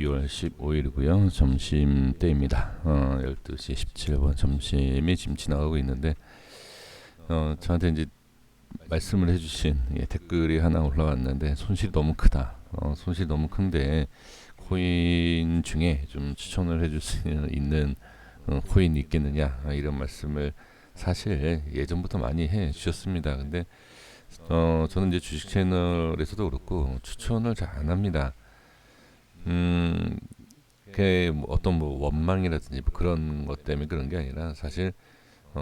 12월 15일이고요. 점심때입니다. 12시 17분 점심이 지금 지나가고 있는데 저한테 이제 말씀을 해주신 댓글이 하나 올라왔는데 손실이 너무 크다. 손실이 너무 큰데 코인 중에 좀 추천을 해줄 수 있는 코인이 있겠느냐 이런 말씀을 사실 예전부터 많이 해 주셨습니다. 근데 저는 이제 주식 채널에서도 그렇고 추천을 잘 안 합니다. 그게 뭐 어떤 뭐 원망이라든지 뭐 그런 것 때문에 그런 게 아니라 사실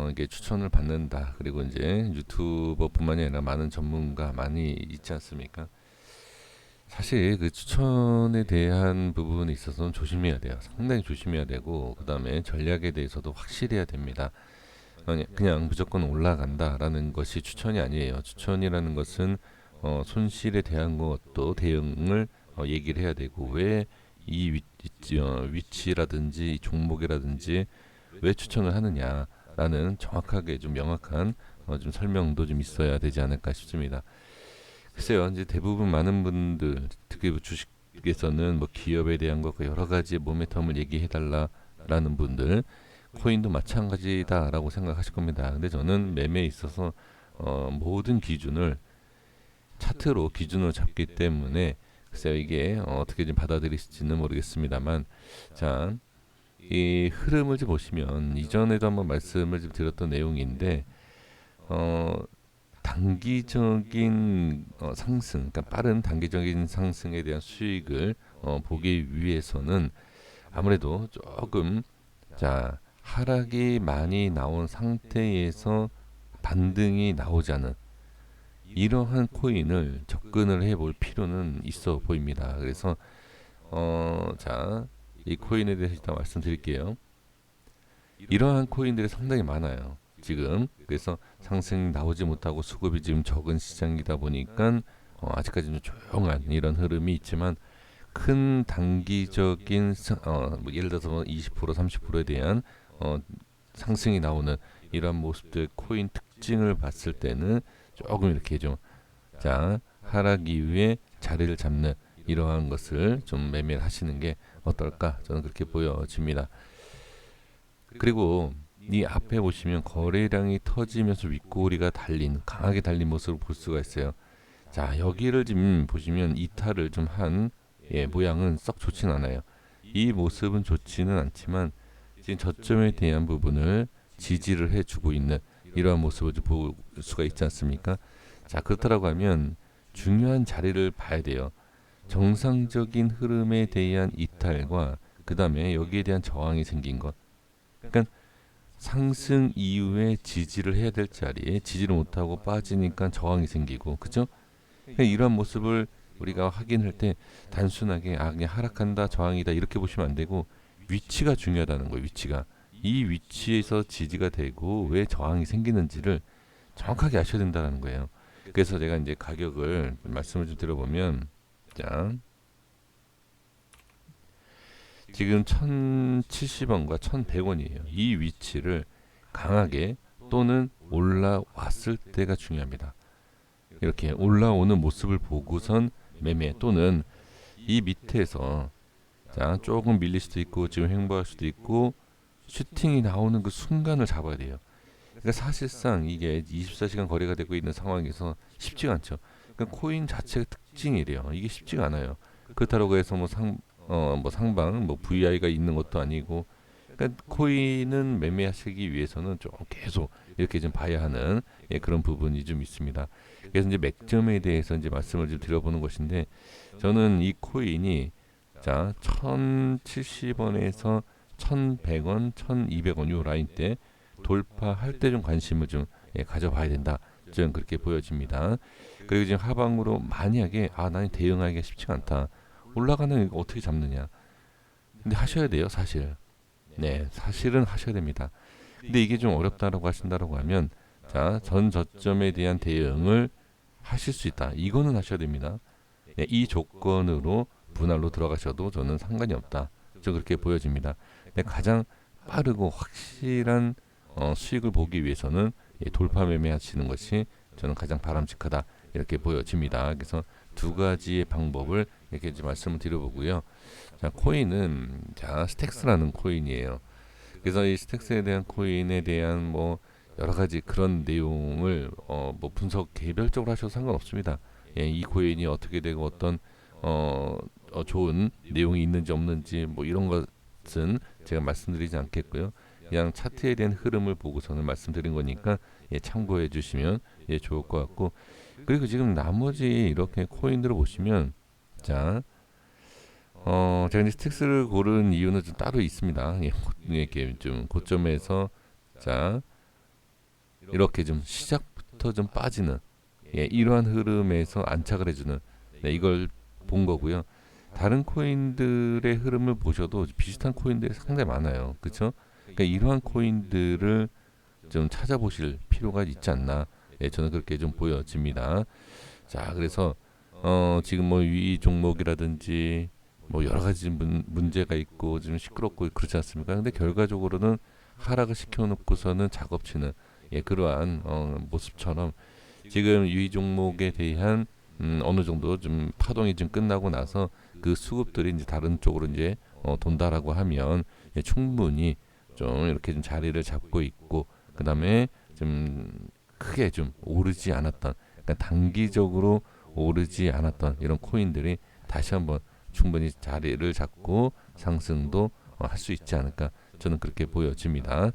이게 추천을 받는다. 그리고 이제 유튜버뿐만이 아니라 많은 전문가 많이 있지 않습니까? 사실 그 추천에 대한 부분에 있어서는 조심해야 돼요. 상당히 조심해야 되고 그 다음에 전략에 대해서도 확실해야 됩니다. 그냥 무조건 올라간다라는 것이 추천이 아니에요. 추천이라는 것은 손실에 대한 것도 대응을 얘기를 해야 되고 왜 이 위치라든지 이 종목이라든지 왜 추천을 하느냐라는 정확하게 좀 명확한 좀 설명도 좀 있어야 되지 않을까 싶습니다. 글쎄요, 이제 대부분 많은 분들 특히 뭐 주식에서는 뭐 기업에 대한 것 여러 가지 모멘텀을 얘기해 달라라는 분들 코인도 마찬가지다라고 생각하실 겁니다. 근데 저는 매매에 있어서 모든 기준을 차트로 기준으로 잡기 때문에 글쎄요 이게 어떻게 좀 받아들이실지는 모르겠습니다만 자, 이 흐름을 좀 보시면 이전에도 한번 말씀을 좀 드렸던 내용인데 어, 단기적인 상승, 그러니까 빠른 단기적인 상승에 대한 수익을 보기 위해서는 아무래도 조금 자 하락이 많이 나온 상태에서 반등이 나오지 않은 이러한 코인을 접근을 해볼 필요는 있어 보입니다. 그래서 자, 이 코인에 대해서 일단 말씀드릴게요. 이러한 코인들이 상당히 많아요. 지금 그래서 상승이 나오지 못하고 수급이 지금 적은 시장이다 보니까 아직까지는 조용한 이런 흐름이 있지만 큰 단기적인 뭐 예를 들어서 뭐 20% 30%에 대한 상승이 나오는 이런 모습들 코인 특징을 봤을 때는 조금 이렇게 좀 자 하락 이후에 자리를 잡는 이러한 것을 좀 매매를 하시는 게 어떨까 저는 그렇게 보여집니다. 그리고 이 앞에 보시면 거래량이 터지면서 윗꼬리가 달린 강하게 달린 모습을 볼 수가 있어요. 자 여기를 지금 보시면 이탈을 좀 한 모양은 썩 좋진 않아요. 이 모습은 좋지는 않지만 지금 저점에 대한 부분을 지지를 해주고 있는 이러한 모습을 좀 볼 수가 있지 않습니까? 자 그렇다라고 하면 중요한 자리를 봐야 돼요. 정상적인 흐름에 대한 이탈과 그 다음에 여기에 대한 저항이 생긴 것. 그러니까 상승 이후에 지지를 해야 될 자리에 지지를 못하고 빠지니까 저항이 생기고 그죠? 그러니까 이러한 모습을 우리가 확인할 때 단순하게 그냥 하락한다 저항이다 이렇게 보시면 안 되고 위치가 중요하다는 거예요. 위치가 이 위치에서 지지가 되고 왜 저항이 생기는지를 정확하게 아셔야 된다는 거예요. 그래서 제가 이제 가격을 말씀을 좀 드려보면 자 지금 1070원과 1100원이에요. 이 위치를 강하게 또는 올라왔을 때가 중요합니다. 이렇게 올라오는 모습을 보고선 매매 또는 이 밑에서 자 조금 밀릴 수도 있고 지금 횡보할 수도 있고 슈팅이 나오는 그 순간을 잡아야 돼요. 그러니까 사실상 이게 24시간 거래가 되고 있는 상황에서 쉽지가 않죠. 그러니까 코인 자체가 특징이래요. 이게 쉽지가 않아요. 그렇다고 해서 뭐 상방 뭐 VI가 있는 것도 아니고 그러니까 코인은 매매하시기 위해서는 좀 계속 이렇게 좀 봐야 하는 그런 부분이 좀 있습니다. 그래서 이제 맥점에 대해서 이제 말씀을 좀 드려보는 것인데 저는 이 코인이 자 1070원에서 1100원, 1200원 요 라인 때 돌파할 때 좀 관심을 좀 가져봐야 된다. 저는 그렇게 보여집니다. 그리고 지금 하방으로 만약에 나는 대응하기가 쉽지가 않다. 올라가는 거 어떻게 잡느냐. 근데 하셔야 돼요, 사실. 네, 사실은 하셔야 됩니다. 근데 이게 좀 어렵다라고 하신다라고 하면 자, 전 저점에 대한 대응을 하실 수 있다. 이거는 하셔야 됩니다. 네, 이 조건으로 분할로 들어가셔도 저는 상관이 없다. 저 그렇게 보여집니다. 근데 가장 빠르고 확실한 수익을 보기 위해서는 돌파 매매하시는 것이 저는 가장 바람직하다 이렇게 보여집니다. 그래서 두 가지의 방법을 이렇게 이제 말씀을 드려보고요. 자, 코인은 자 스택스라는 코인이에요. 그래서 이 스택스에 대한 코인에 대한 뭐 여러 가지 그런 내용을 뭐 분석 개별적으로 하셔도 상관없습니다. 예, 이 코인이 어떻게 되고 어떤 어, 좋은 내용이 있는지 없는지 뭐 이런 것은 제가 말씀드리지 않겠고요. 그냥 차트에 대한 흐름을 보고서는 말씀드린 거니까 예, 참고해 주시면 예, 좋을 것 같고 그리고 지금 나머지 이렇게 코인들을 보시면 자 제가 이제 스택스를 고른 이유는 좀 따로 있습니다. 예, 이렇게 좀 고점에서 자 이렇게 좀 시작부터 좀 빠지는 예, 이러한 흐름에서 안착을 해주는 네, 이걸 본 거고요. 다른 코인들의 흐름을 보셔도 비슷한 코인들이 상당히 많아요. 그렇죠? 그러니까 이러한 코인들을 좀 찾아보실 필요가 있지 않나. 예, 저는 그렇게 좀 보여집니다. 자, 그래서 지금 뭐 위 종목이라든지 뭐 여러 가지 문제가 있고 좀 시끄럽고 그렇지 않습니까? 근데 결과적으로는 하락을 시켜놓고서는 작업치는 예, 그러한 모습처럼 지금 유의 종목에 대한 어느 정도 좀 파동이 좀 끝나고 나서 그 수급들이 이제 다른 쪽으로 이제 돈다라고 하면 예, 충분히 좀 이렇게 좀 자리를 잡고 있고 그 다음에 좀 크게 좀 오르지 않았던 그러니까 단기적으로 오르지 않았던 이런 코인들이 다시 한번 충분히 자리를 잡고 상승도 할 수 있지 않을까 저는 그렇게 보여집니다.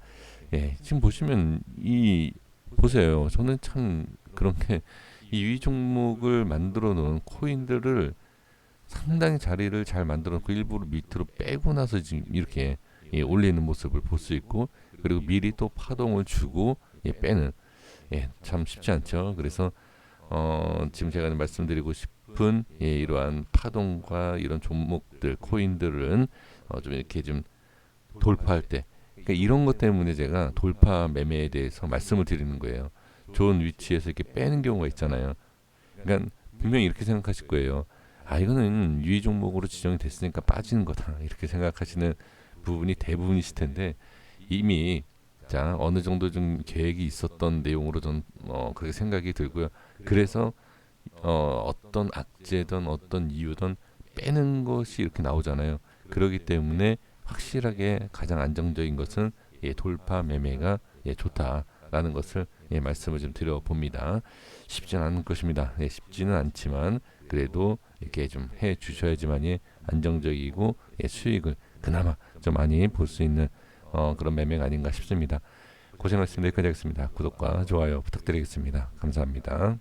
예, 지금 보시면 이 보세요. 저는 참 그런 게 이 위 종목을 만들어 놓은 코인들을 상당히 자리를 잘 만들어 놓고 일부러 밑으로 빼고 나서 지금 이렇게 예, 올리는 모습을 볼 수 있고 그리고 미리 또 파동을 주고 예, 빼는 예, 참 쉽지 않죠. 그래서 지금 제가 말씀드리고 싶은 예, 이러한 파동과 이런 종목들 코인들은 좀 이렇게 좀 돌파할 때 그러니까 이런 것 때문에 제가 돌파 매매에 대해서 말씀을 드리는 거예요. 좋은 위치에서 이렇게 빼는 경우가 있잖아요. 그러니까 분명히 이렇게 생각하실 거예요. 아 이거는 유의 종목으로 지정이 됐으니까 빠지는 거다 이렇게 생각하시는 부분이 대부분이실 텐데 이미 자 어느 정도 좀 계획이 있었던 내용으로 좀 그렇게 생각이 들고요. 그래서 어떤 악재든 어떤 이유든 빼는 것이 이렇게 나오잖아요. 그렇기 때문에 확실하게 가장 안정적인 것은 예, 돌파 매매가 예, 좋다라는 것을 예, 말씀을 좀 드려봅니다. 쉽지는 않은 것입니다. 예, 쉽지는 않지만 그래도 이렇게 좀 해 주셔야지만이 안정적이고 예, 수익을 그나마 좀 많이 볼 수 있는 그런 매매가 아닌가 싶습니다. 고생하셨습니다. 여기까지 하겠습니다. 구독과 좋아요 부탁드리겠습니다. 감사합니다.